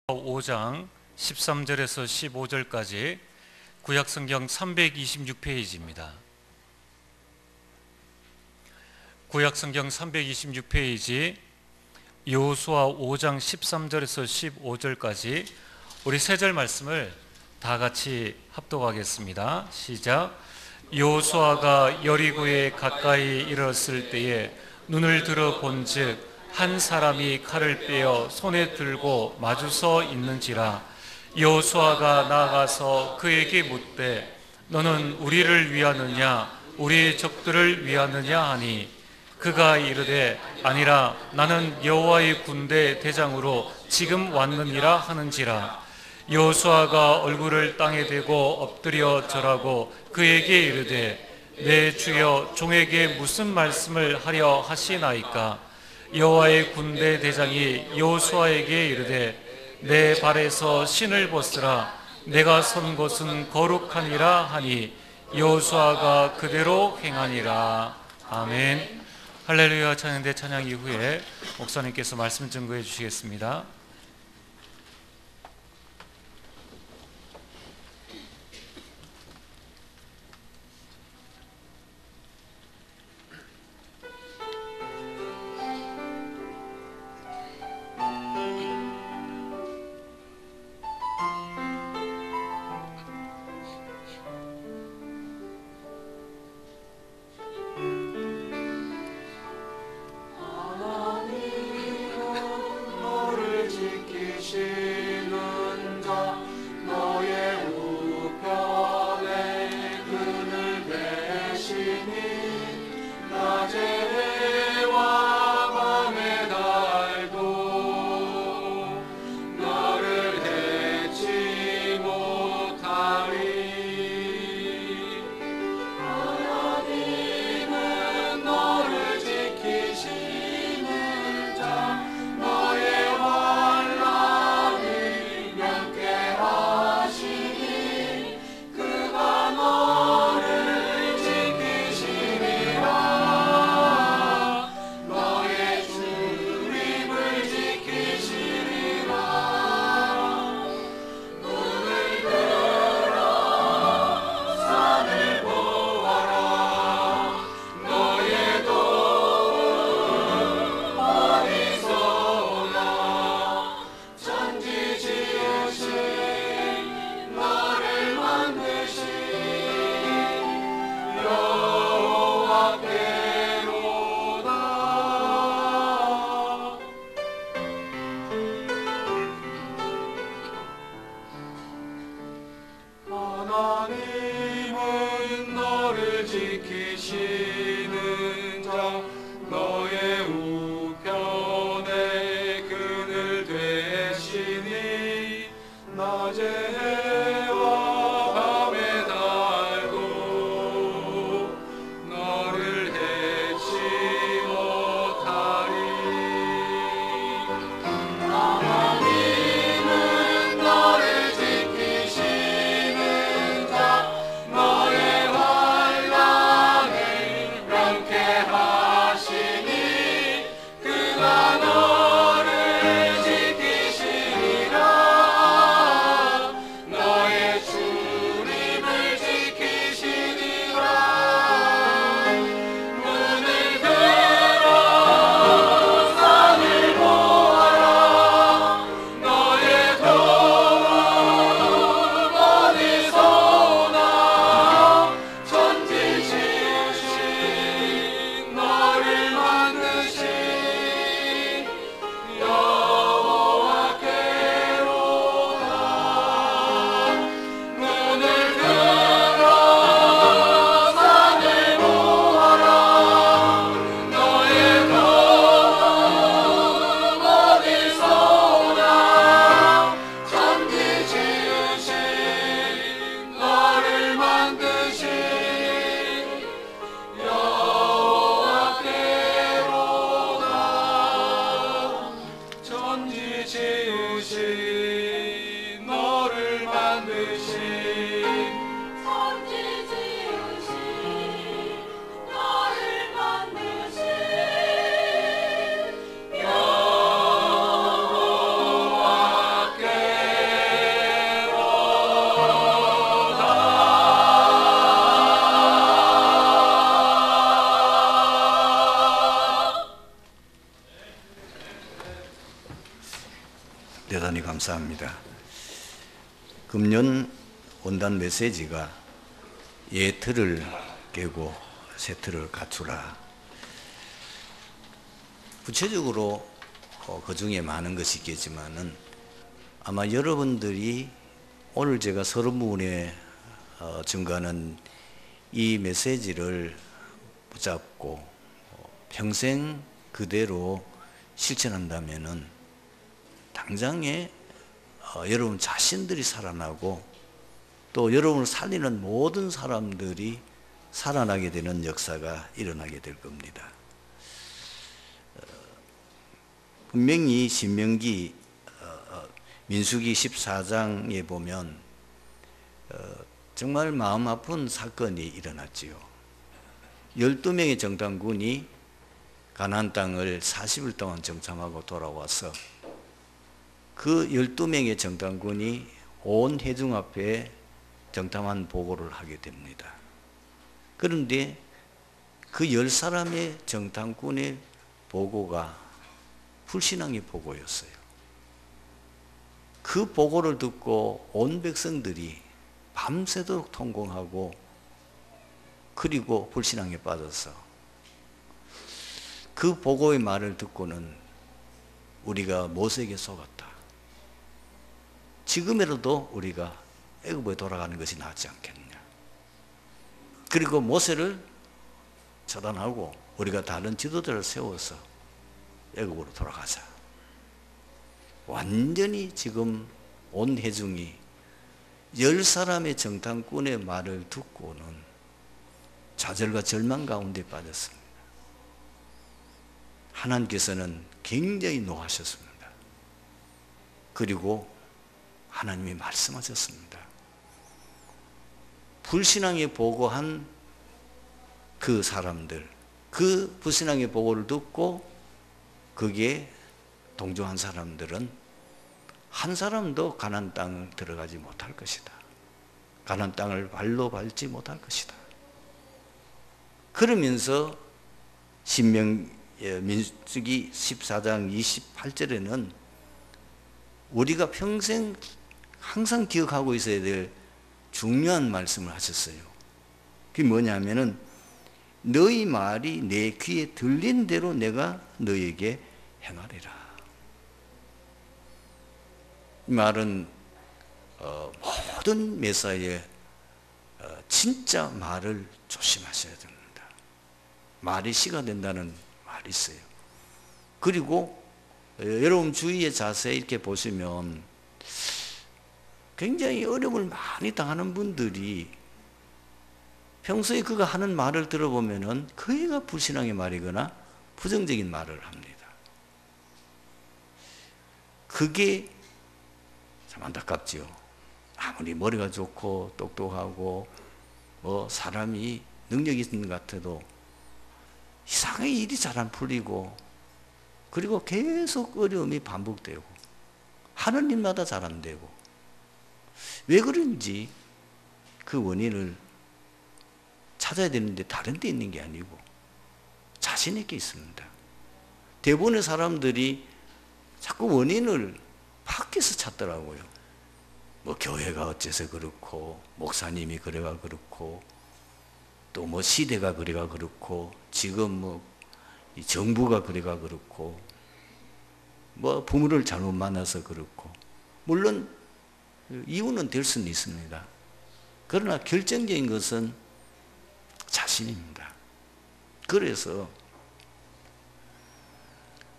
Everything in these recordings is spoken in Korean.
5장 13절에서 15절까지 구약성경 326페이지입니다. 구약성경 326페이지 여호수아 5장 13절에서 15절까지 우리 세 절 말씀을 다 같이 합독하겠습니다. 시작. 여호수아가 여리고에 가까이 이르렀을 때에 눈을 들어 본즉 한 사람이 칼을 빼어 손에 들고 마주서 있는지라. 여호수아가 나아가서 그에게 묻되 너는 우리를 위하느냐 우리의 적들을 위하느냐 하니 그가 이르되 아니라 나는 여호와의 군대 대장으로 지금 왔느니라 하는지라. 여호수아가 얼굴을 땅에 대고 엎드려 절하고 그에게 이르되 내 주여 종에게 무슨 말씀을 하려 하시나이까. 여호와의 군대 대장이 여호수아에게 이르되 내 발에서 신을 벗으라. 내가 선 곳은 거룩하니라 하니 여호수아가 그대로 행하니라. 아멘. 할렐루야. 찬양대 찬양 이후에 목사님께서 말씀 증거해 주시겠습니다. 대단히 감사합니다. 금년 원단 메시지가 예 틀을 깨고 새 틀을 갖추라. 구체적으로 그 중에 많은 것이 있겠지만은 아마 여러분들이 오늘 제가 서론부분에 증거하는 이 메시지를 붙잡고 평생 그대로 실천한다면은 당장에 여러분 자신들이 살아나고 또 여러분을 살리는 모든 사람들이 살아나게 되는 역사가 일어나게 될 겁니다. 분명히 신명기 민수기 14장에 보면 정말 마음 아픈 사건이 일어났지요. 12명의 정탐군이 가나안 땅을 40일 동안 정탐하고 돌아와서 그 12명의 정탐군이 온 회중 앞에 정탐한 보고를 하게 됩니다. 그런데 그 10사람의 정탐군의 보고가 불신앙의 보고였어요. 그 보고를 듣고 온 백성들이 밤새도록 통곡하고 그리고 불신앙에 빠져서 그 보고의 말을 듣고는 우리가 모세에게 속았다. 지금이라도 우리가 애굽에 돌아가는 것이 낫지 않겠냐. 그리고 모세를 처단하고 우리가 다른 지도자를 세워서 애굽으로 돌아가자. 완전히 지금 온 회중이 10사람의 정탐꾼의 말을 듣고는 좌절과 절망 가운데 빠졌습니다. 하나님께서는 굉장히 노하셨습니다. 그리고 하나님이 말씀하셨습니다. 불신앙에 보고한 그 사람들, 그 불신앙의 보고를 듣고 거기에 동조한 사람들은 한 사람도 가나안 땅을 들어가지 못할 것이다. 가나안 땅을 발로 밟지 못할 것이다. 그러면서 민수기 14장 28절에는 우리가 평생 항상 기억하고 있어야 될 중요한 말씀을 하셨어요. 그게 뭐냐면은 너희 말이 내 귀에 들린 대로 내가 너에게 행하리라. 이 말은 모든 메사의 진짜 말을 조심하셔야 됩니다. 말이 씨가 된다는 말이 있어요. 그리고 여러분 주위의 자세 이렇게 보시면 굉장히 어려움을 많이 당하는 분들이 평소에 그가 하는 말을 들어보면은 그 애가 불신앙의 말이거나 부정적인 말을 합니다. 그게 참 안타깝지요. 아무리 머리가 좋고 똑똑하고 뭐 사람이 능력이 있는 것 같아도 이상하게 일이 잘 안 풀리고 그리고 계속 어려움이 반복되고 하는 일마다 잘 안 되고 왜 그런지 그 원인을 찾아야 되는데 다른 데 있는 게 아니고 자신에게 있습니다. 대부분의 사람들이 자꾸 원인을 밖에서 찾더라고요. 뭐 교회가 어째서 그렇고 목사님이 그래가 그렇고 또 뭐 시대가 그래가 그렇고 지금 뭐 정부가 그래가 그렇고 뭐 부모를 잘못 만나서 그렇고 물론 이유는 될 수는 있습니다. 그러나 결정적인 것은 자신입니다. 그래서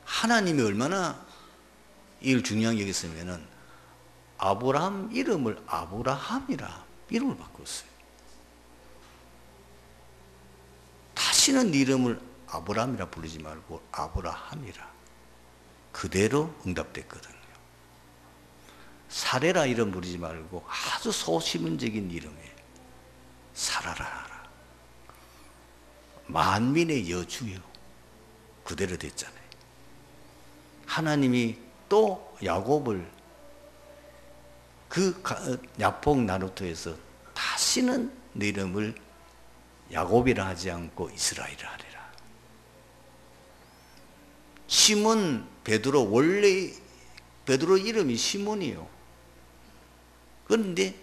하나님이 얼마나 이걸 중요하게 여겼으면은 아브라함 이름을 아브라함이라 이름을 바꿨어요. 다시는 이름을 아브라함이라 부르지 말고 아브라함이라 그대로 응답됐거든요. 사레라 이름 부르지 말고 아주 소시민적인 이름에 사라라 만민의 여주요 그대로 됐잖아요. 하나님이 또 야곱을 그 야복 나루터에서 다시는 네 이름을 야곱이라 하지 않고 이스라엘이라 하리라. 시몬 베드로 원래 베드로 이름이 시몬이요. 그런데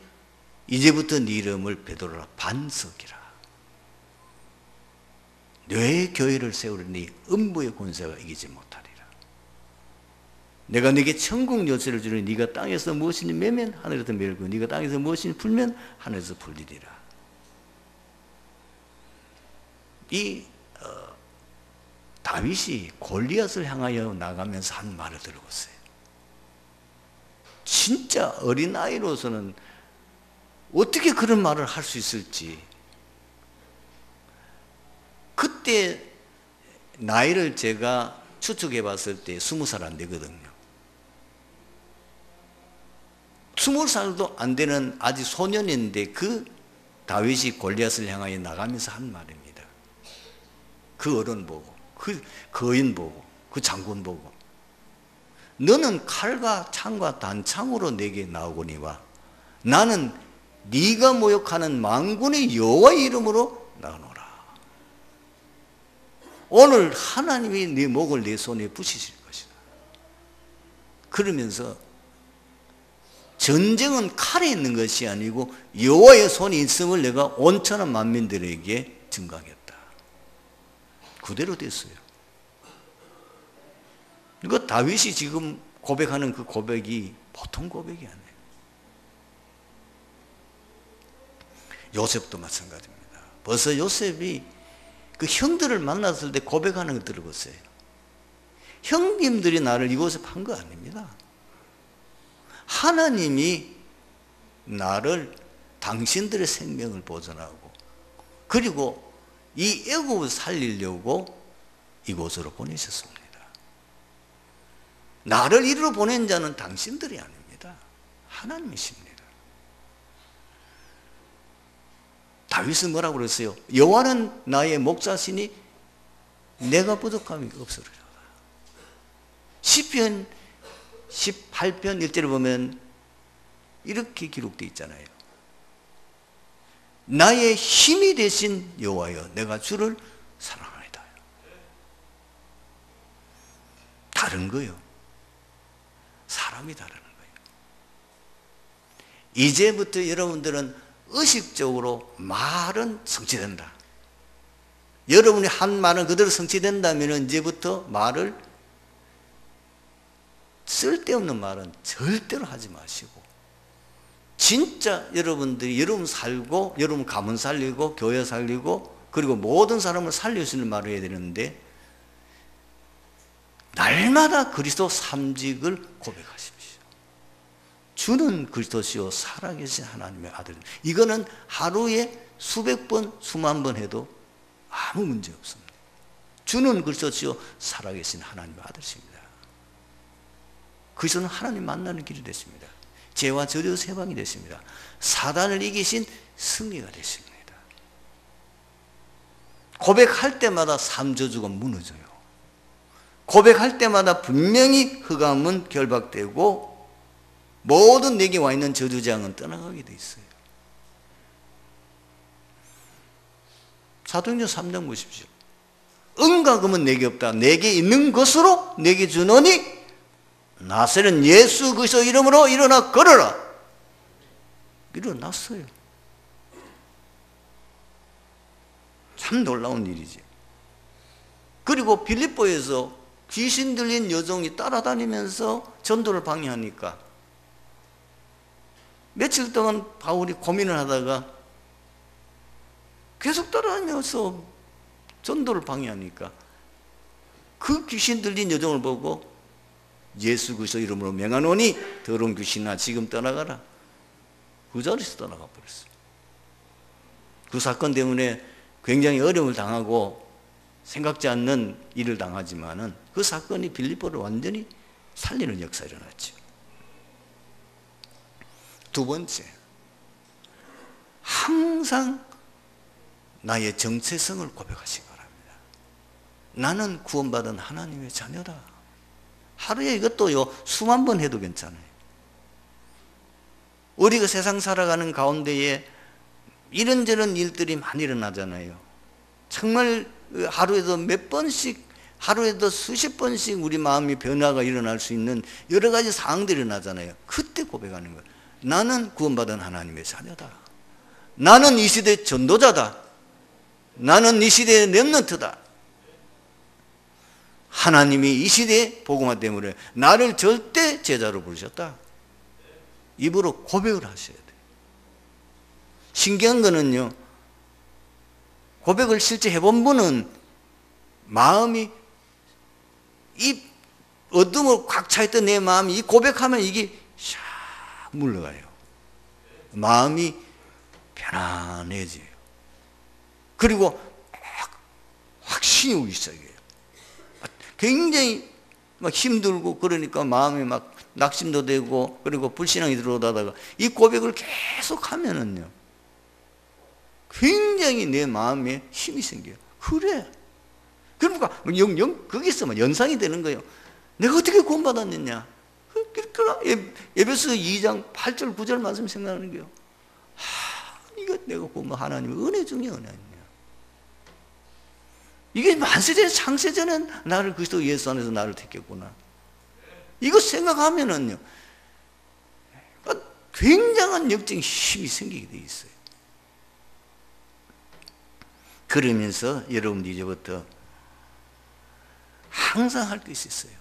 이제부터 네 이름을 베드로라 반석이라. 내 교회를 세우려니 음부의 권세가 이기지 못하리라. 내가 네게 천국 열쇠를 주니 네가 땅에서 무엇이니 매면 하늘에서 매고 네가 땅에서 무엇이니 풀면 하늘에서 풀리리라. 이 다윗이 골리앗을 향하여 나가면서 한 말을 들어보세요. 진짜 어린아이로서는 어떻게 그런 말을 할 수 있을지. 그때 나이를 제가 추측해 봤을 때 20살 안 되거든요. 20살도 안 되는 아직 소년인데 그 다윗이 골리앗을 향하여 나가면서 한 말입니다. 그 어른 보고, 그 거인 보고, 그 장군 보고, 너는 칼과 창과 단창으로 내게 나오거니와 나는 네가 모욕하는 만군의 여호와의 이름으로 나가노라. 오늘 하나님이 네 목을 내 손에 부시실 것이다. 그러면서 전쟁은 칼에 있는 것이 아니고 여호와의 손이 있음을 내가 온천한 만민들에게 증거하겠다. 그대로 됐어요. 그 다윗이 지금 고백하는 그 고백이 보통 고백이 아니에요. 요셉도 마찬가지입니다. 벌써 요셉이 그 형들을 만났을 때 고백하는 거 들어보세요. 형님들이 나를 이곳에 판 거 아닙니다. 하나님이 나를 당신들의 생명을 보존하고 그리고 이 애국을 살리려고 이곳으로 보내셨습니다. 나를 이리로 보낸 자는 당신들이 아닙니다. 하나님이십니다. 다윗은 뭐라고 그랬어요? 여호와는 나의 목자시니 내가 부족함이 없으리로다. 시편 18편 1절에 보면 이렇게 기록되어 있잖아요. 나의 힘이 되신 여호와여 내가 주를 사랑하리다. 다른 거요. 사람이 다르는 거예요. 이제부터 여러분들은 의식적으로 말은 성취된다. 여러분이 한 말은 그대로 성취된다면 이제부터 말을 쓸데없는 말은 절대로 하지 마시고 진짜 여러분들이 여러분 살고 여러분 가문 살리고 교회 살리고 그리고 모든 사람을 살릴 수 있는 말을 해야 되는데 날마다 그리스도 삼직을 고백하십시오. 주는 그리스도시요 살아계신 하나님의 아들. 이거는 하루에 수백 번 수만 번 해도 아무 문제 없습니다. 주는 그리스도시요 살아계신 하나님의 아들이십니다. 그리스도는 하나님 만나는 길이 되십니다. 죄와 저주에서 해방이 되십니다. 사단을 이기신 승리가 되십니다. 고백할 때마다 삼저주가 무너져요. 고백할 때마다 분명히 흑암은 결박되고 모든 내게 와 있는 저주장은 떠나가게 돼 있어요. 사도행전 3장 보십시오. 은과 금은 내게 없다. 내게 있는 것으로 내게 주노니 나세는 예수 그리스도 이름으로 일어나 걸어라. 일어났어요. 참 놀라운 일이지. 그리고 빌립보에서 귀신 들린 여종이 따라다니면서 전도를 방해하니까 며칠 동안 바울이 고민을 하다가 계속 따라다니면서 전도를 방해하니까 그 귀신 들린 여종을 보고 예수 그리스도 이름으로 명하노니 더러운 귀신아 지금 떠나가라. 그 자리에서 떠나가 버렸어요. 그 사건 때문에 굉장히 어려움을 당하고 생각지 않는 일을 당하지만은 그 사건이 빌립보를 완전히 살리는 역사가 일어났죠. 두 번째, 항상 나의 정체성을 고백하시기 바랍니다. 나는 구원받은 하나님의 자녀다. 하루에 이것도요 수만 번 해도 괜찮아요. 우리가 세상 살아가는 가운데에 이런저런 일들이 많이 일어나잖아요. 정말 하루에도 몇 번씩 하루에도 수십 번씩 우리 마음이 변화가 일어날 수 있는 여러 가지 상황들이 일어나잖아요. 그때 고백하는 거예요. 나는 구원받은 하나님의 자녀다. 나는 이 시대의 전도자다. 나는 이 시대의 렘넌트다. 하나님이 이 시대의 복음화 때문에 나를 절대 제자로 부르셨다. 입으로 고백을 하셔야 돼요. 신기한 거는요, 고백을 실제 해본 분은 마음이 이 어둠으로 꽉 차있던 내 마음이 이 고백하면 이게 샥 물러가요. 마음이 편안해져요. 그리고 확신이 오기 시작해요. 굉장히 막 힘들고 그러니까 마음이 막 낙심도 되고 그리고 불신앙이 들어오다가 이 고백을 계속 하면은요, 굉장히 내 마음에 힘이 생겨요. 그래. 그러니까 거기서 연상이 되는 거예요. 내가 어떻게 구원받았느냐. 그러니까 에베소 2장 8절 9절 말씀 생각하는 거예요. 이거 내가 구원 하나님의 은혜 중에 은혜냐. 이게 만세전에 창세전에 나를 그리스도 예수 안에서 나를 택했구나. 이거 생각하면은요, 굉장한 영적인 힘이 생기게 돼 있어요. 그러면서 여러분들 이제부터 항상 할 것이 있어요.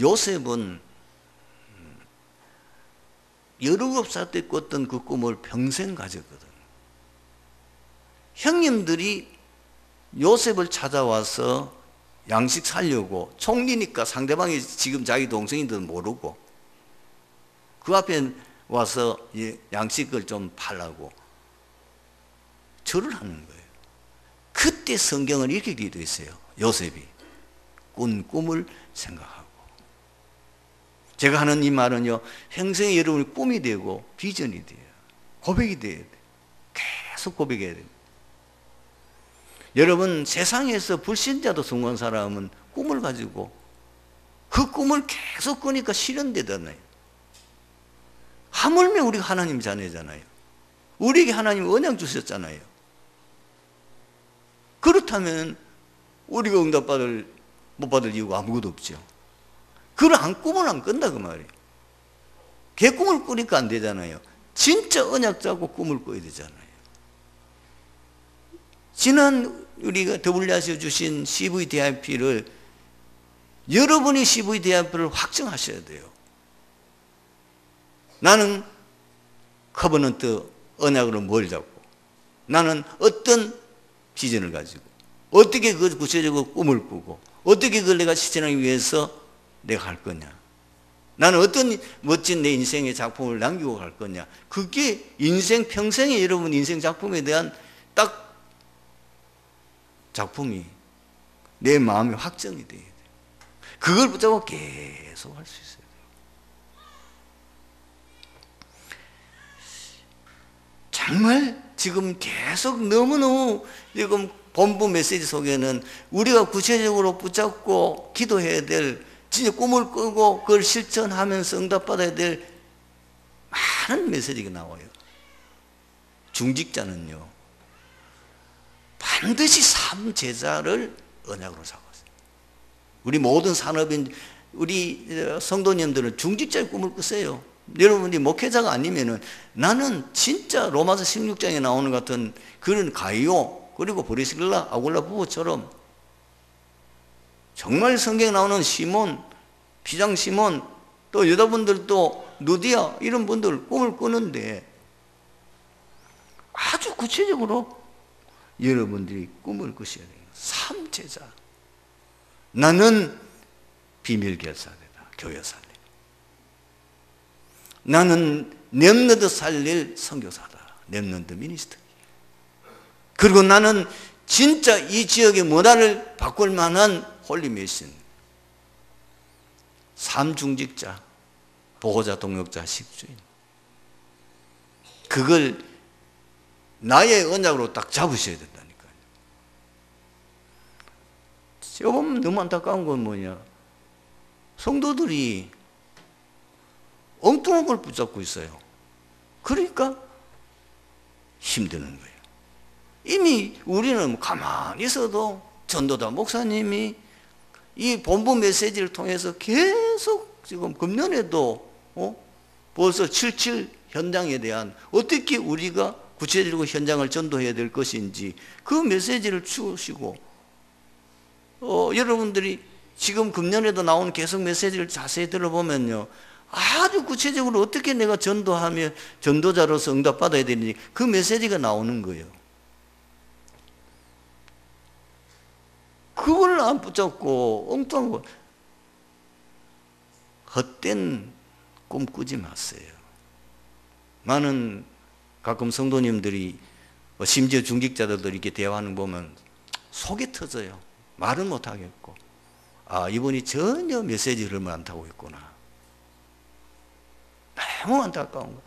요셉은 17살 때 꿨던 그 꿈을 평생 가졌거든. 형님들이 요셉을 찾아와서 양식 살려고, 총리니까 상대방이 지금 자기 동생인지도 모르고 그 앞에 와서 양식을 좀 팔라고 절을 하는 거예요. 그때 성경은 이렇게 기도했어요. 있어요. 요셉이 꾼 꿈을 생각하고. 제가 하는 이 말은요, 평생에 여러분의 꿈이 되고 비전이 돼요. 고백이 돼야 돼요. 계속 고백해야 돼요. 여러분, 세상에서 불신자도 성공한 사람은 꿈을 가지고 그 꿈을 계속 꾸니까 실현되잖아요. 하물며 우리가 하나님 자녀잖아요. 우리에게 하나님 언약 주셨잖아요. 그렇다면 우리가 못 받을 이유가 아무것도 없죠. 그러한 꿈을 안 꾼다 그 말이에요. 개꿈을 꾸니까 안 되잖아요. 진짜 언약 잡고 꿈을 꿔야 되잖아요. 지난 우리가 WRC에서 주신 CVDIP를, 여러분이 CVDIP를 확정하셔야 돼요. 나는 커버넌트 언약으로 뭘 잡고, 나는 어떤 비전을 가지고, 어떻게 그 구체적으로 꿈을 꾸고, 어떻게 그걸 내가 실천하기 위해서 내가 할 거냐, 나는 어떤 멋진 내 인생의 작품을 남기고 갈 거냐. 그게 인생 평생에 여러분 인생 작품에 대한 딱 작품이 내 마음에 확정이 돼야 돼요. 그걸 붙잡고 계속 할 수 있어야 돼요. 정말 지금 계속 너무너무 지금 본부 메시지 속에는 우리가 구체적으로 붙잡고 기도해야 될, 진짜 꿈을 꾸고 그걸 실천하면서 응답받아야 될 많은 메시지가 나와요. 중직자는요, 반드시 삼제자를 언약으로 잡았어요. 우리 모든 산업인 우리 성도님들은 중직자의 꿈을 꾸세요. 여러분이 목회자가 아니면은, 나는 진짜 로마서 16장에 나오는 같은 그런 가이오 그리고 브리스길라 아굴라 부부처럼 정말 성경에 나오는 시몬, 비장 시몬, 또 여자분들도 누디아 이런 분들 꿈을 꾸는데 아주 구체적으로 여러분들이 꿈을 꾸셔야 돼요. 삼제자. 나는 비밀결사대다. 교회 살림. 나는 렘넌트 살릴 선교사다. 렘넌트 미니스트리. 그리고 나는 진짜 이 지역의 문화를 바꿀 만한 홀리 메신. 삼중직자, 보호자, 동역자, 식주인. 그걸 나의 언약으로 딱 잡으셔야 된다니까요. 제가 보면 너무 안타까운 건 뭐냐, 성도들이 엉뚱한 걸 붙잡고 있어요. 그러니까 힘드는 거예요. 이미 우리는 가만히 있어도 전도자 목사님이 이 본부 메시지를 통해서 계속 지금 금년에도 벌써 77 현장에 대한 어떻게 우리가 구체적으로 현장을 전도해야 될 것인지 그 메시지를 주시고 여러분들이 지금 금년에도 나온 계속 메시지를 자세히 들어보면요, 아주 구체적으로 어떻게 내가 전도하며 전도자로서 응답받아야 되는지 그 메시지가 나오는 거예요. 그걸 안 붙잡고 엉뚱한 거 헛된 꿈 꾸지 마세요. 많은 가끔 성도님들이 심지어 중직자들도 이렇게 대화하는 거 보면 속이 터져요. 말은 못 하겠고, 아, 이분이 전혀 메시지 흐름을 안 타고 있구나. 너무 안타까운 거.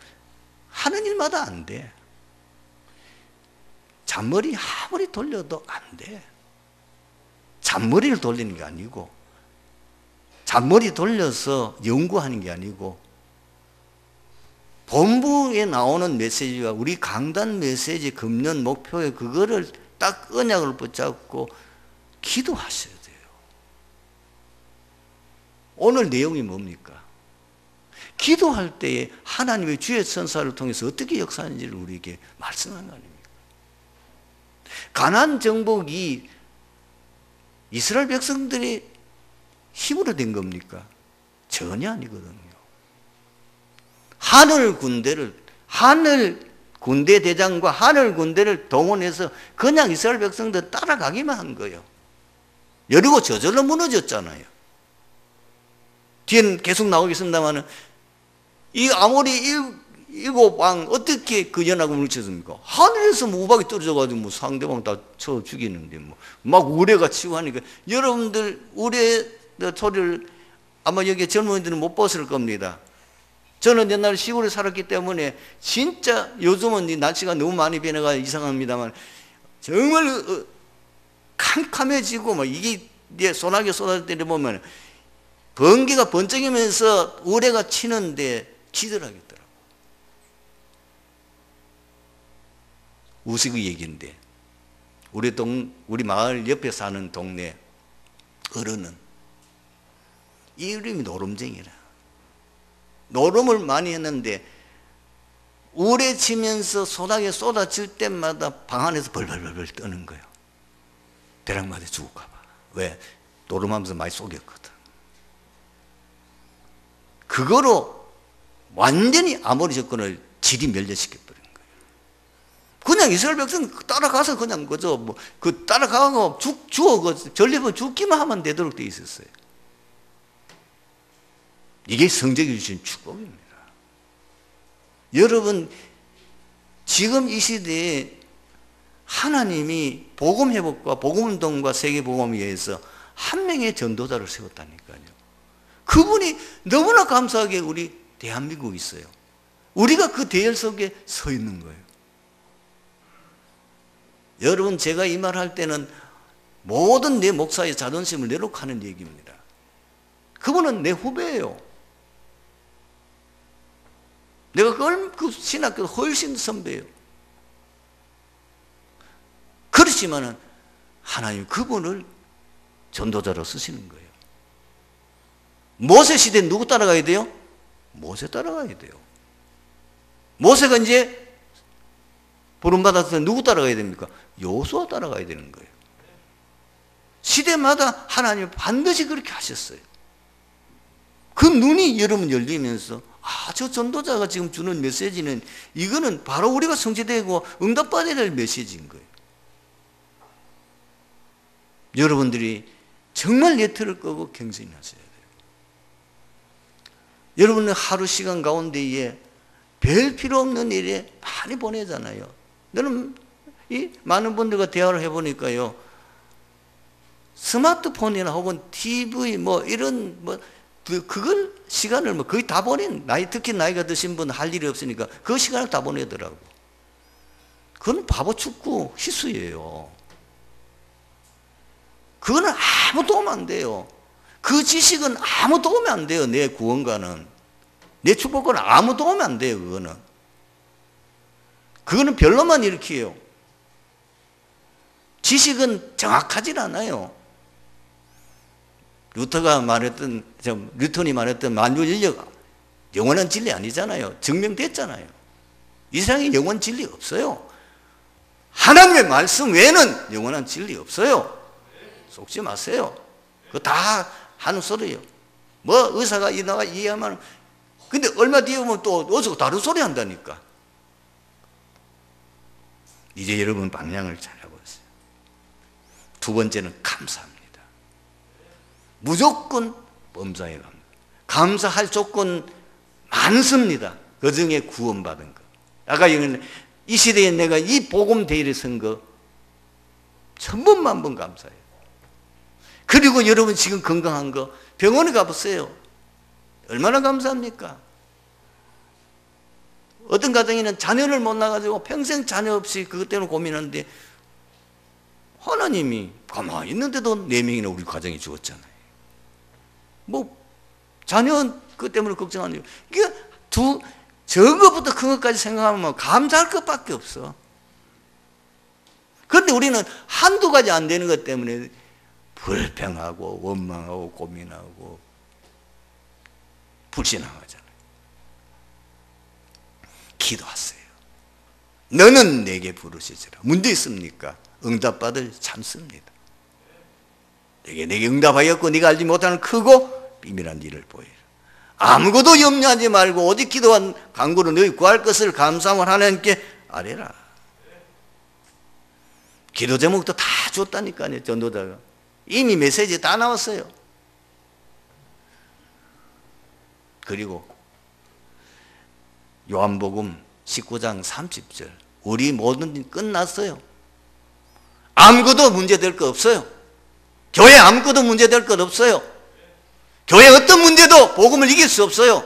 하는 일마다 안 돼. 잔머리 아무리 돌려도 안 돼. 잔머리를 돌리는 게 아니고, 잔머리 돌려서 연구하는 게 아니고, 본부에 나오는 메시지와 우리 강단 메시지 금년 목표에 그거를 딱 언약을 붙잡고 기도하셔야 돼요. 오늘 내용이 뭡니까? 기도할 때에 하나님의 주의 천사를 통해서 어떻게 역사하는지를 우리에게 말씀하는 거 아닙니까? 가나안 정복이 이스라엘 백성들의 힘으로 된 겁니까? 전혀 아니거든요. 하늘 군대 대장과 하늘 군대를 동원해서 그냥 이스라엘 백성들 따라가기만 한 거예요. 여리고 저절로 무너졌잖아요. 뒤에는 계속 나오겠습니다만은 이 아모리 일곱 왕 어떻게 그 연합을 물쳤습니까? 하늘에서 우박이 떨어져가지고 뭐 상대방 다 쳐 죽이는데 뭐 막 우레가 치고 하니까 여러분들 우레 소리를 아마 여기 젊은이들은 못 봤을 겁니다. 저는 옛날에 시골에 살았기 때문에 진짜 요즘은 이 날씨가 너무 많이 변해가 이상합니다만 정말 캄캄해지고 뭐 이게 소나기 쏟아질 때 보면 번개가 번쩍이면서 우레가 치는데 기절하겠더라고. 우스그 얘기인데 우리 마을 옆에 사는 동네 어른은 이름이 노름쟁이라. 노름을 많이 했는데 우레 치면서 소나기 쏟아질 때마다 방 안에서 벌벌벌 떠는 거예요. 벼락 맞아 죽을까 봐. 왜? 노름하면서 많이 쏘겼거든. 그거로 완전히 아모리 접근을 질이 멸절시켜버린 거예요. 그냥 이스라엘 백성 따라가서 그냥 그저 뭐 그 따라가고 전리품 죽기만 하면 되도록 돼 있었어요. 이게 성적이 주신 축복입니다. 여러분, 지금 이 시대에 하나님이 복음회복과 복음운동과 세계복음에 의해서 한 명의 전도자를 세웠다니까요. 그분이 너무나 감사하게 우리 대한민국에 있어요. 우리가 그 대열 속에 서 있는 거예요. 여러분, 제가 이 말 할 때는 모든 내 목사의 자존심을 내놓고 하는 얘기입니다. 그분은 내 후배예요. 내가 그 신학교 훨씬 선배예요. 그렇지만은 하나님 그분을 전도자로 쓰시는 거예요. 모세 시대에 누구 따라가야 돼요? 모세 따라가야 돼요. 모세가 이제 부름받았을 때 누구 따라가야 됩니까? 여호수아 따라가야 되는 거예요. 시대마다 하나님 반드시 그렇게 하셨어요. 그 눈이 여러분 열리면서 저 전도자가 지금 주는 메시지는 이거는 바로 우리가 성취되고 응답받아야 될 메시지인 거예요. 여러분들이 정말 예틀을 끄고 경신하셔야 돼요. 여러분은 하루 시간 가운데에 별 필요 없는 일에 많이 보내잖아요. 저는 이 많은 분들과 대화를 해보니까요, 스마트폰이나 혹은 TV 뭐 이런 그걸 시간을 거의 다 보낸, 특히 나이가 드신 분 할 일이 없으니까 그 시간을 다 보내더라고. 그건 바보 축구 희수예요. 그거는 아무 도움 안 돼요. 그 지식은 아무 도움이 안 돼요. 내 구원과는, 내 축복과는 아무 도움이 안 돼요. 그거는 별로만 일으켜요. 지식은 정확하진 않아요. 뉴턴이 말했던 만유 인력 영원한 진리 아니잖아요. 증명됐잖아요. 이 세상에 영원 진리 없어요. 하나님의 말씀 외에는 영원한 진리 없어요. 속지 마세요. 그거 다 하는 소리예요. 뭐 의사가 이나가 이해하면, 근데 얼마 뒤에 오면 또 어디서 다른 소리 한다니까. 이제 여러분 방향을 찾아보세요. 두 번째는 감사합니다. 무조건 범사에 갑니다. 감사할 조건 많습니다. 그 중에 구원받은 것. 아까 이 시대에 내가 이 복음 대회에 선 거 천번만번 감사해요. 그리고 여러분 지금 건강한 거 병원에 가보세요. 얼마나 감사합니까? 어떤 가정에는 자녀를 못 낳아가지고 평생 자녀 없이 그것 때문에 고민하는데 하나님이 가만히 있는데도 4명이나 우리 가정이 죽었잖아요. 뭐 자녀 그것 때문에 걱정하는 이유. 이게 적은 것부터 큰 것까지 생각하면 감사할 것밖에 없어. 그런데 우리는 한두 가지 안 되는 것 때문에 불평하고 원망하고 고민하고 불신앙하잖아요. 기도하세요. 너는 내게 부르시리라. 문제 있습니까? 응답받을 참습니다. 내게 응답하였고 네가 알지 못하는 크고 비밀한 일을 보이라. 아무것도 염려하지 말고 오직 기도한 간구로 너희 구할 것을 감사함을 하나님께 아뢰라. 기도 제목도 다 줬다니까요. 전도자가 이미 메시지 다 나왔어요. 그리고 요한복음 19장 30절 우리 모든 일 끝났어요. 아무것도 문제될 거 없어요. 교회 아무것도 문제될 것 없어요. 교회 어떤 문제도 복음을 이길 수 없어요.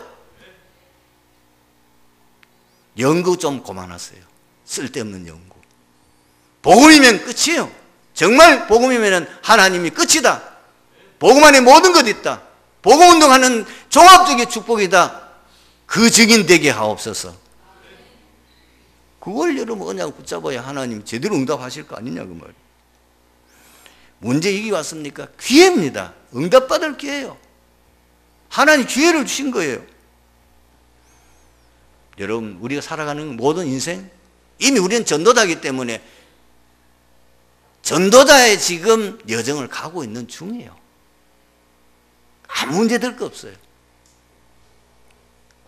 연구 좀 그만하세요. 쓸데없는 연구. 복음이면 끝이에요. 정말 복음이면 하나님이 끝이다. 복음 안에 모든 것 있다. 복음 운동하는 종합적인 축복이다. 그 증인 되게 하옵소서. 그걸 여러분 언약 붙잡아야 하나님 제대로 응답하실 거 아니냐 그 말이에요. 문제 이기 왔습니까? 기회입니다. 응답받을 기회예요. 하나님 기회를 주신 거예요. 여러분 우리가 살아가는 모든 인생 이미 우리는 전도자이기 때문에 전도자의 지금 여정을 가고 있는 중이에요. 아무 문제 될 거 없어요.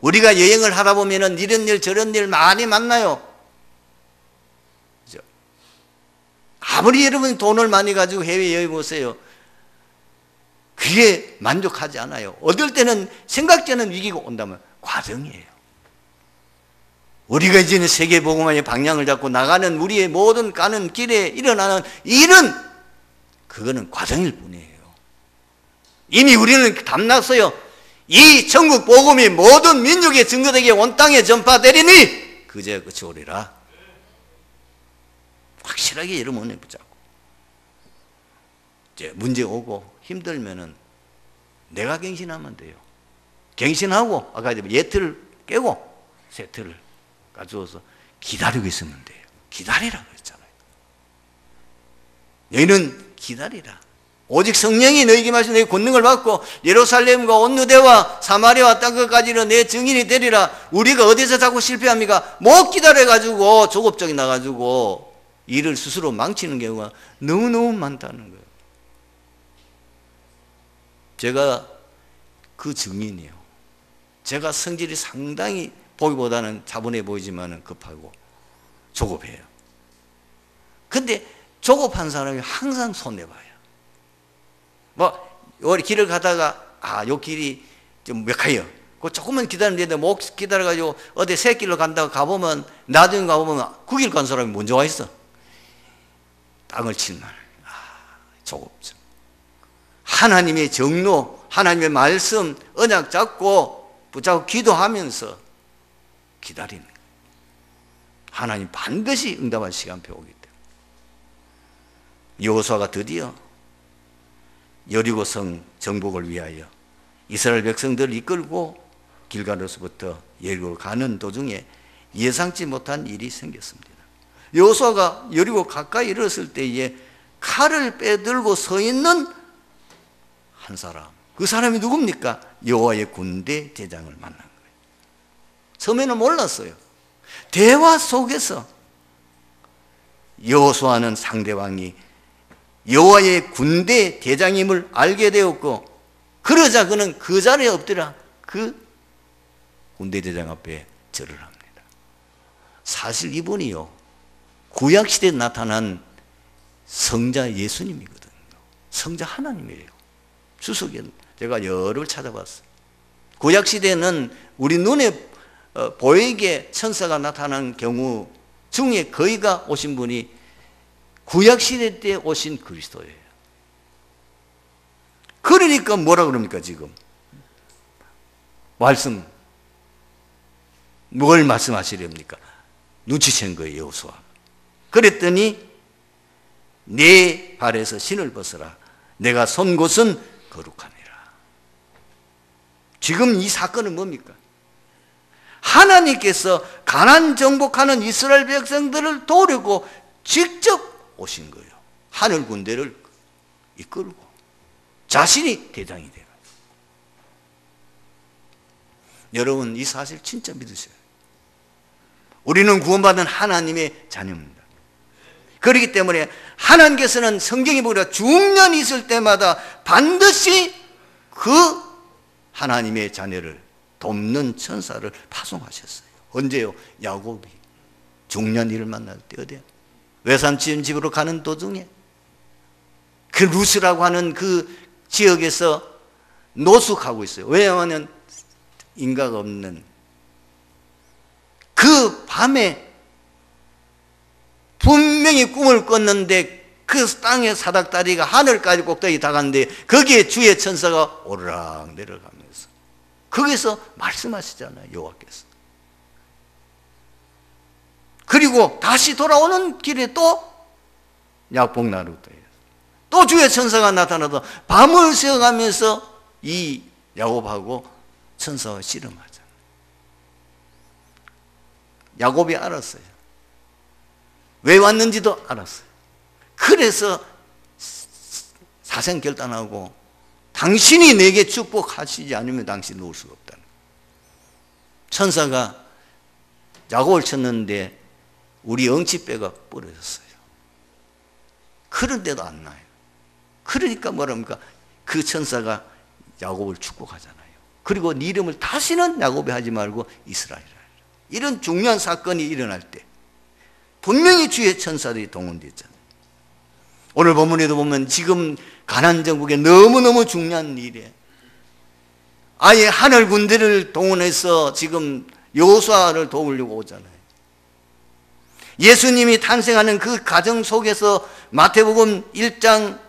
우리가 여행을 하다 보면은 이런 일 저런 일 많이 만나요. 그죠? 아무리 여러분이 돈을 많이 가지고 해외 여행 오세요. 그게 만족하지 않아요. 어떨 때는 생각지않은 위기가 온다면 과정이에요. 우리가 이제는 세계복음화의 방향을 잡고 나가는 우리의 모든 가는 길에 일어나는 일은 그거는 과정일 뿐이에요. 이미 우리는 담났어요. 이 천국 복음이 모든 민족의 증거되게 온 땅에 전파되리니 그제 끝이 오리라. 확실하게 여러분 은혜 붙잡고 이제 문제 오고 힘들면은 내가 갱신하면 돼요. 갱신하고 아까 예틀을 깨고 세틀을 가져와서 기다리고 있으면 돼요. 기다리라고 했잖아요. 너희는 기다리라. 오직 성령이 너희에게 마신 너희 권능을 받고 예루살렘과 온 유대와 사마리아와 땅 끝까지는 내 증인이 되리라. 우리가 어디서 자꾸 실패합니까? 못 기다려가지고 조급증이 나가지고 일을 스스로 망치는 경우가 너무너무 많다는 거예요. 제가 그 증인이에요. 제가 성질이 상당히 보기보다는 차분해 보이지만 급하고 조급해요. 근데 조급한 사람이 항상 손해봐요. 뭐 길을 가다가 요 길이 좀 맥혀요. 그 조금만 기다리면 되는데 못 기다려가지고 어디 새 길로 간다고 가보면 나중에 가보면 그 길 간 사람이 먼저 와 있어. 땅을 칠만 조급증. 하나님의 정로, 하나님의 말씀, 언약 잡고 붙잡고 기도하면서 기다리는 거예요. 하나님 반드시 응답할 시간표 오기 때문에. 여호수아가 드디어 여리고성 정복을 위하여 이스라엘 백성들을 이끌고 길갈로서부터 여리고로 가는 도중에 예상치 못한 일이 생겼습니다. 여호수아가 여리고 가까이 이르렀을 때에 칼을 빼들고 서 있는 한 사람. 그 사람이 누굽니까? 여호와의 군대 대장을 만난 거예요. 처음에는 몰랐어요. 대화 속에서 여호수아는 상대방이 여호와의 군대 대장임을 알게 되었고, 그러자 그는 그 자리에 엎드려 그 군대 대장 앞에 절을 합니다. 사실 이분이요, 구약시대에 나타난 성자 예수님이거든요. 성자 하나님이에요. 주석에 제가 여러 번 찾아봤어요. 구약시대에는 우리 눈에 보이게 천사가 나타난 경우 중에 거의가 오신 분이 구약시대 때 오신 그리스도예요. 그러니까 뭐라 그럽니까 지금? 말씀, 뭘 말씀하시렵니까? 눈치챈 거예요, 여호수아. 그랬더니 내 발에서 신을 벗어라. 내가 선 곳은 거룩하니라. 지금 이 사건은 뭡니까? 하나님께서 가나안 정복하는 이스라엘 백성들을 도우려고 직접 오신 거예요. 하늘 군대를 이끌고 자신이 대장이 돼요. 여러분, 이 사실 진짜 믿으셔요. 우리는 구원받은 하나님의 자녀입니다. 그렇기 때문에 하나님께서는 성경에 보니까 중년 있을 때마다 반드시 그 하나님의 자녀를 돕는 천사를 파송하셨어요. 언제요? 야곱이 중년 일을 만날 때 어디야? 외삼촌 집으로 가는 도중에 그 루스라고 하는 그 지역에서 노숙하고 있어요. 왜냐하면 인가가 없는 그 밤에 분명히 꿈을 꿨는데 그 땅의 사닥다리가 하늘까지 꼭대기 다갔는데 거기에 주의 천사가 오르락 내려가면서 거기서 말씀하시잖아요, 여호와께서. 그리고 다시 돌아오는 길에 또 야복나루터에 또 주의 천사가 나타나서 밤을 새어가면서 이 야곱하고 천사와 씨름하잖아요. 야곱이 알았어요. 왜 왔는지도 알았어요. 그래서 사생 결단하고 당신이 내게 축복하시지 않으면 당신 놓을 수가 없다는 거예요. 천사가 야곱을 쳤는데 우리 엉치뼈가 부러졌어요. 그런데도 안 나요. 그러니까 뭐랍니까? 그 천사가 야곱을 축복하잖아요. 그리고 네 이름을 다시는 야곱이 하지 말고 이스라엘이라. 이런 중요한 사건이 일어날 때 분명히 주의 천사들이 동원됐잖아요. 오늘 본문에도 보면 지금 가나안 정복에 너무너무 중요한 일이에요. 아예 하늘 군대를 동원해서 지금 여호수아를 도우려고 오잖아요. 예수님이 탄생하는 그 가정 속에서 마태복음 1장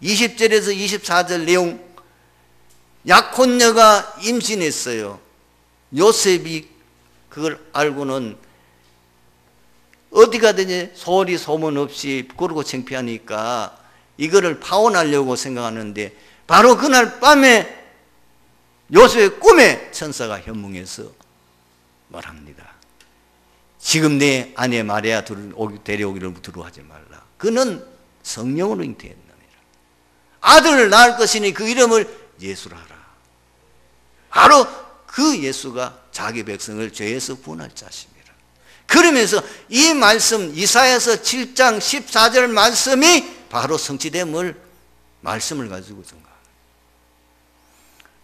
20절에서 24절 내용, 약혼녀가 임신했어요. 요셉이 그걸 알고는 어디 가든지 소리 소문 없이 부끄럽고 창피하니까 이거를 파혼하려고 생각하는데 바로 그날 밤에 요셉의 꿈에 천사가 현몽해서 말합니다. 지금 내 아내 마리아 데려오기를 두려워하지 말라. 그는 성령으로 잉태했느니라. 아들을 낳을 것이니 그 이름을 예수라 하라. 바로 그 예수가 자기 백성을 죄에서 구원할 자십니다. 그러면서 이 말씀 이사야서 7장 14절 말씀이 바로 성취됨을 말씀을 가지고 증거합니다.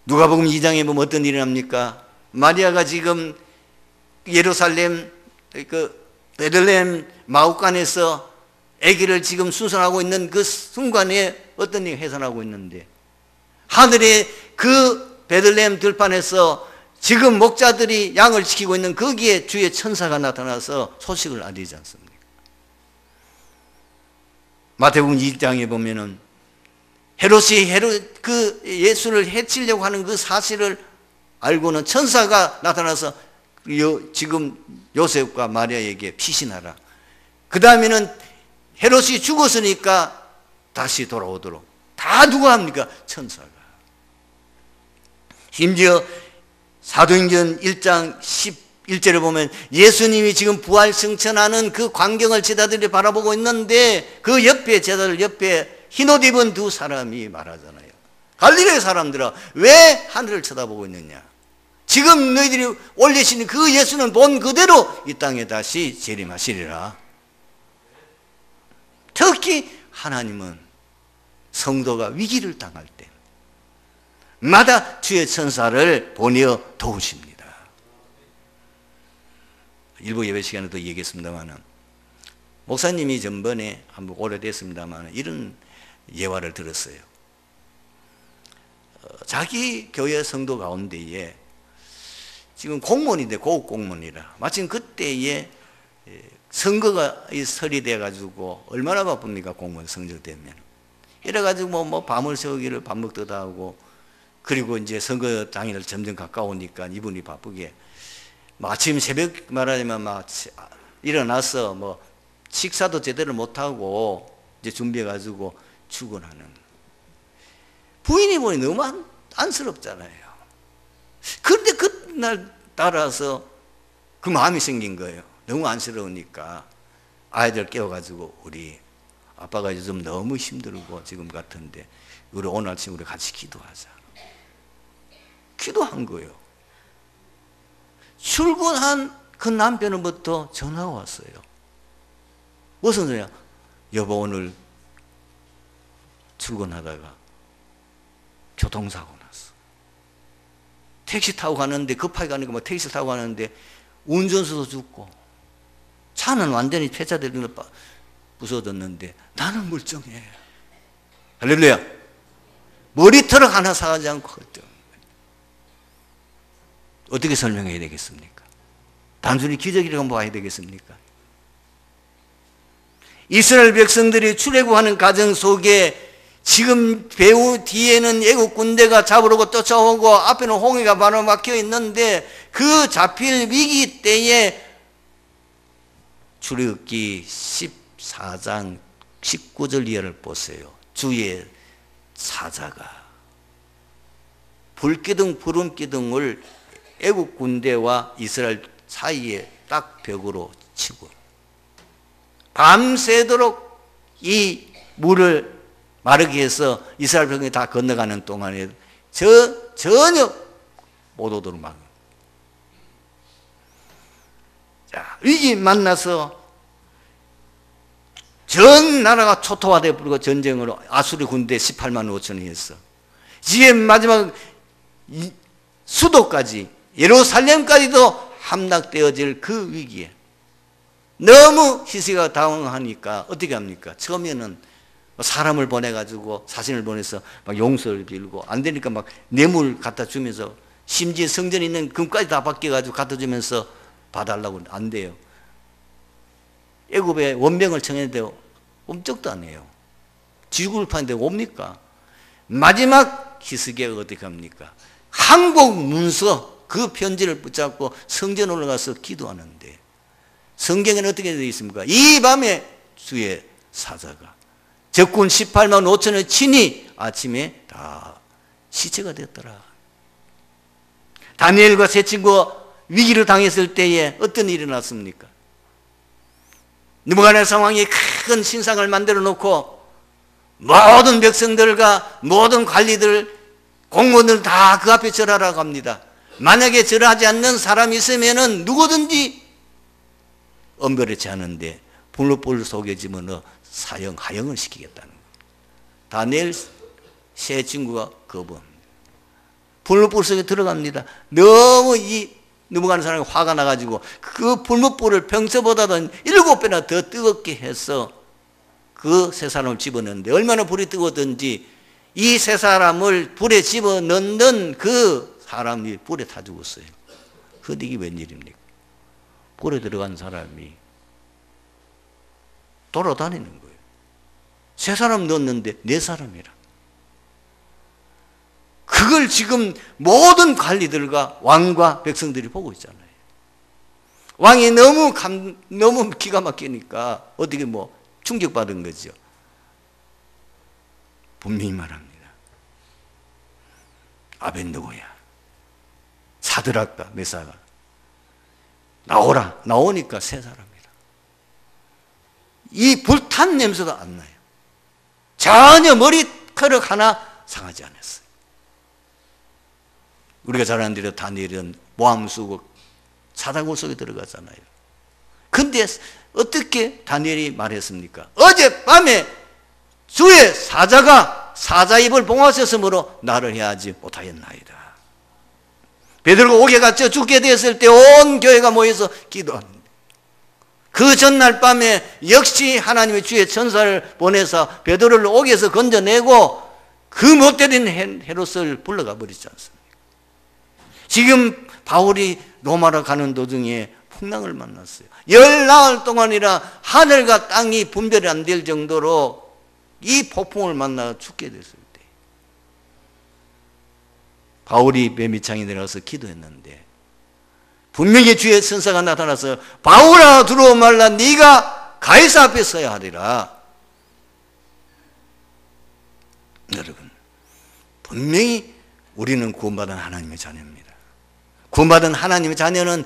누가복음 2장에 보면 어떤 일이 납니까? 마리아가 지금 예루살렘 그 베들레헴 마구간에서 아기를 지금 순산하고 있는 그 순간에 어떤 일이 해산하고 있는데 하늘에 그 베들레헴 들판에서 지금 목자들이 양을 지키고 있는 거기에 주의 천사가 나타나서 소식을 알리지 않습니까? 마태복음 2장에 보면은 헤롯이 그 예수를 해치려고 하는 그 사실을 알고는 천사가 나타나서 지금 요셉과 마리아에게 피신하라. 그 다음에는 헤롯이 죽었으니까 다시 돌아오도록 다 누가 합니까? 천사가. 심지어 사도행전 1장 1절에 보면 예수님이 지금 부활 승천하는 그 광경을 제자들이 바라보고 있는데 그 옆에 제자들 옆에 흰옷 입은 두 사람이 말하잖아요. 갈릴리 사람들아 왜 하늘을 쳐다보고 있느냐. 지금 너희들이 올리시는 그 예수는 본 그대로 이 땅에 다시 재림하시리라. 특히 하나님은 성도가 위기를 당할 때마다 주의 천사를 보내어 도우십니다. 일부 예배 시간에도 얘기했습니다만 목사님이 전번에 한번 오래됐습니다만 이런 예화를 들었어요. 자기 교회 성도 가운데에 지금 공무원인데 고급 공무원이라 마침 그때에 선거가 설이 돼가지고 얼마나 바쁩니까? 공무원 성적되면 이래가지고 뭐 밤을 새우기를 밥 먹듯 하고 그리고 이제 선거 당일 점점 가까우니까 이분이 바쁘게 아침 새벽 말하자면 막 일어나서 뭐 식사도 제대로 못하고 이제 준비해가지고 출근하는 부인이 보니 너무 안쓰럽잖아요. 그런데 그날 따라서 그 마음이 생긴 거예요. 너무 안쓰러우니까 아이들 깨워가지고 우리 아빠가 요즘 너무 힘들고 지금 같은데 우리 오늘 아침 우리 같이 기도하자. 기도한 거예요. 출근한 그 남편으로부터 전화가 왔어요. 무슨 소리야? 여보 오늘 출근하다가 교통사고 났어. 택시 타고 가는데 급하게 가니까 뭐 택시 타고 가는데 운전수도 죽고 차는 완전히 폐차되는 거 부서졌는데 나는 멀쩡해. 할렐루야. 머리털을 하나 사가지 않고 어떻게 설명해야 되겠습니까? 단순히 기적이라고 봐야 되겠습니까? 이스라엘 백성들이 출애굽하는 과정 속에 지금 배후 뒤에는 애국 군대가 잡으려고 쫓아오고 앞에는 홍해가 바로 막혀 있는데 그 잡힐 위기 때에 출애굽기 14장 19절 이하를 보세요. 주의 사자가 불기둥 구름기둥을 애국 군대와 이스라엘 사이에 딱 벽으로 치고 밤새도록 이 물을 마르게 해서 이스라엘 백성이 다 건너가는 동안에 전혀 못 오도록 막. 자, 위기 만나서 전 나라가 초토화되어 버리고 전쟁으로 아수르 군대 18만 5천이 했어. 이제 마지막 수도까지 예루살렘까지도 함락되어질 그 위기에 너무 히스기야가 당황하니까 어떻게 합니까? 처음에는 사람을 보내가지고 사신을 보내서 막 용서를 빌고 안 되니까 막 뇌물 갖다 주면서 심지어 성전에 있는 금까지 다 바뀌어가지고 갖다 주면서 봐달라고 안 돼요. 애굽에 원병을 청했는데 엄쩍도 안 해요. 지구를 파는데 옵니까? 마지막 히스기야가 어떻게 합니까? 한국 문서 그 편지를 붙잡고 성전 올라가서 기도하는데 성경에는 어떻게 되어 있습니까? 이 밤에 주의 사자가 적군 18만 5천을 치니 아침에 다 시체가 되었더라. 다니엘과 세 친구가 위기를 당했을 때에 어떤 일이 일어났습니까? 느부갓네살 상황이 큰 신상을 만들어 놓고 모든 백성들과 모든 관리들 공무원들 다 그 앞에 절하라고 합니다. 만약에 절하지 않는 사람이 있으면은 누구든지 엄벌하지 않은데 불로 속에 집어넣어 하형을 시키겠다는 거예요. 다니엘 세 친구가 거부합니다. 불로 속에 들어갑니다. 너무 이 느부갓네살이 화가 나가지고 그 불못불을 평소보다도 7배나 더 뜨겁게 해서 그 세 사람을 집어넣는데 얼마나 불이 뜨거웠던지 이 세 사람을 불에 집어넣는 그 사람이 불에 타 죽었어요. 그런데 이게 웬일입니까? 불에 들어간 사람이 돌아다니는 거예요. 세 사람 넣었는데 네 사람이라. 그걸 지금 모든 관리들과 왕과 백성들이 보고 있잖아요. 왕이 너무 기가 막히니까 어떻게 뭐 충격받은 거죠. 분명히 말합니다. 아벤느고야, 사드락과 메사가 나오라. 나오니까 새 사람이라. 이 불탄 냄새도 안 나요. 전혀 머리카락 하나 상하지 않았어요. 우리가 잘 아는 대로 다니엘은 모함 쓰고 사자굴 속에 들어가잖아요. 근데 어떻게 다니엘이 말했습니까? 어젯밤에 주의 사자가 사자 입을 봉하셨으므로 나를 해하지 못하였나이다. 베드로가 옥에 갇혀 죽게 되었을 때 온 교회가 모여서 기도합니다. 그 전날 밤에 역시 하나님의 주의 천사를 보내서 베드로를 옥에서 건져내고 그 못되는 헤롯을 불러가 버리지 않습니까? 지금 바울이 로마로 가는 도중에 풍랑을 만났어요. 10나흘 동안이라 하늘과 땅이 분별이 안 될 정도로 이 폭풍을 만나 죽게 됐을 때 바울이 배 밑창에 내려가서 기도했는데 분명히 주의 천사가 나타나서 바울아 두려워 말라 네가 가이사 앞에 서야 하리라. 여러분, 분명히 우리는 구원받은 하나님의 자녀입니다. 구원받은 하나님의 자녀는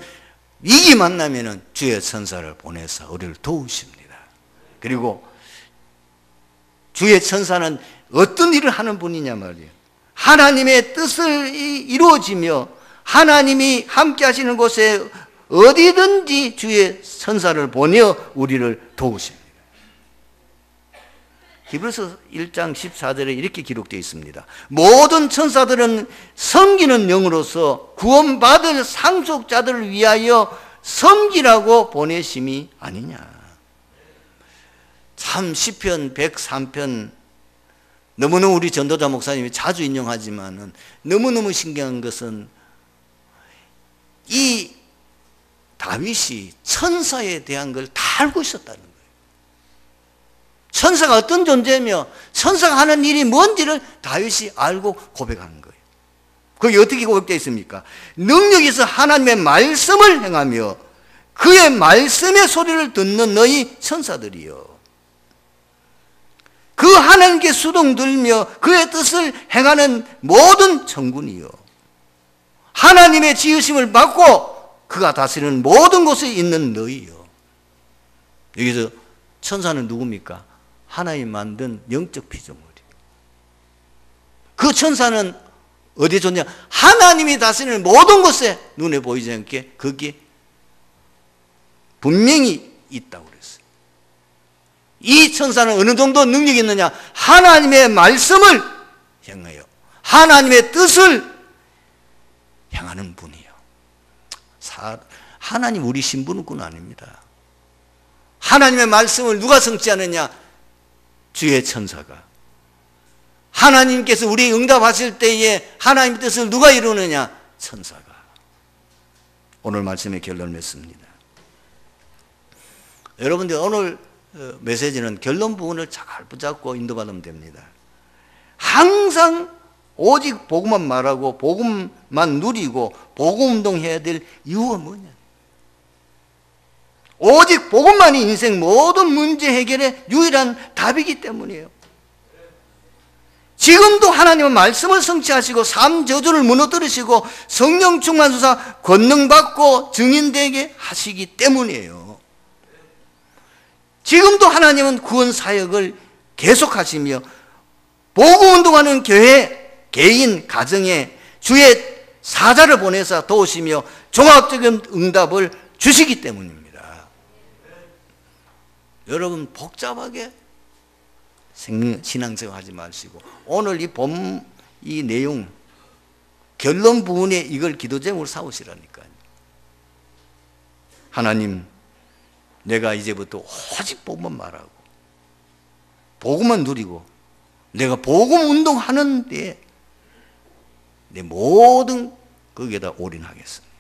위기 만나면 주의 천사를 보내서 우리를 도우십니다. 그리고 주의 천사는 어떤 일을 하는 분이냐 말이에요. 하나님의 뜻을 이루어지며 하나님이 함께 하시는 곳에 어디든지 주의 천사를 보내어 우리를 도우십니다. 히브리서 1장 14절에 이렇게 기록되어 있습니다. 모든 천사들은 섬기는 영으로서 구원받을 상속자들을 위하여 섬기라고 보내심이 아니냐. 참 시편 103편 너무너무 우리 전도자 목사님이 자주 인용하지만은 너무너무 신기한 것은 이 다윗이 천사에 대한 걸 다 알고 있었다는 거예요. 천사가 어떤 존재며 천사가 하는 일이 뭔지를 다윗이 알고 고백하는 거예요. 그게 어떻게 고백되어 있습니까? 능력이 있어 하나님의 말씀을 행하며 그의 말씀의 소리를 듣는 너희 천사들이여. 그 하나님께 수동 들며 그의 뜻을 행하는 모든 천군이여. 하나님의 지으심을 받고 그가 다스리는 모든 곳에 있는 너희여. 여기서 천사는 누굽니까? 하나님 만든 영적 피조물이에요. 그 천사는 어디에 존재? 하나님이 다스리는 모든 곳에 눈에 보이지 않게 거기에 분명히 있다고 그랬어요. 이 천사는 어느 정도 능력이 있느냐? 하나님의 말씀을 행하여 하나님의 뜻을 행하는 분이에요. 하나님 우리 신분은 아닙니다. 하나님의 말씀을 누가 성취하느냐? 주의 천사가. 하나님께서 우리 응답하실 때에 하나님의 뜻을 누가 이루느냐? 천사가. 오늘 말씀의 결론을 맺습니다. 여러분들 오늘 메시지는 결론 부분을 잘 붙잡고 인도받으면 됩니다. 항상 오직 복음만 말하고 복음만 누리고 복음 운동해야 될 이유가 뭐냐? 오직 복음만이 인생 모든 문제 해결의 유일한 답이기 때문이에요. 지금도 하나님은 말씀을 성취하시고 삶 저주를 무너뜨리시고 성령 충만 수사 권능받고 증인되게 하시기 때문이에요. 지금도 하나님은 구원 사역을 계속하시며 복음 운동하는 교회, 개인, 가정에 주의 사자를 보내서 도우시며 종합적인 응답을 주시기 때문입니다. 여러분 복잡하게 신앙생활 하지 마시고 오늘 이 내용 결론 부분에 이걸 기도 제목으로 삼으시라니까요. 하나님, 내가 이제부터 오직 복음만 말하고 복음만 누리고 내가 복음 운동하는 데 내 모든 거기에다 올인하겠습니다.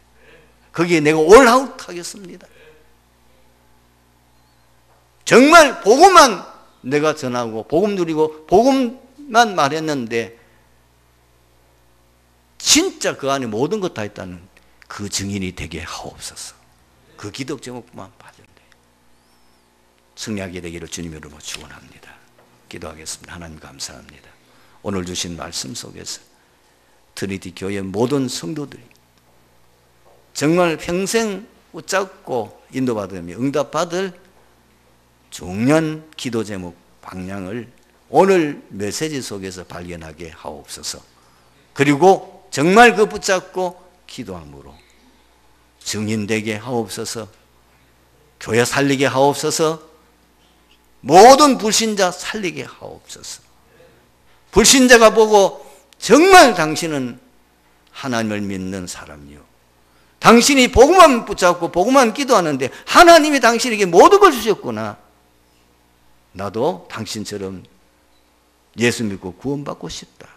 거기에 내가 올아웃 하겠습니다. 정말 복음만 내가 전하고 복음 누리고 복음만 말했는데 진짜 그 안에 모든 것 다 있다는 그 증인이 되게 하옵소서. 그 기도 제목만 받은데 승리하게 되기를 주님 이름으로 축원합니다. 기도하겠습니다. 하나님 감사합니다. 오늘 주신 말씀 속에서 트리니티 교회 모든 성도들이 정말 평생 붙잡고 인도받으며 응답받을 중요한 기도 제목 방향을 오늘 메시지 속에서 발견하게 하옵소서. 그리고 정말 그 붙잡고 기도함으로 증인되게 하옵소서. 교회 살리게 하옵소서. 모든 불신자 살리게 하옵소서. 불신자가 보고 정말 당신은 하나님을 믿는 사람이요, 당신이 복음만 붙잡고 복음만 기도하는데 하나님이 당신에게 모든 걸 주셨구나, 나도 당신처럼 예수 믿고 구원받고 싶다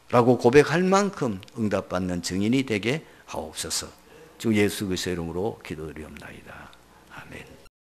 라고 고백할 만큼 응답받는 증인이 되게 하옵소서. 주 예수 그리스도의 이름으로 기도드리옵나이다. 아멘.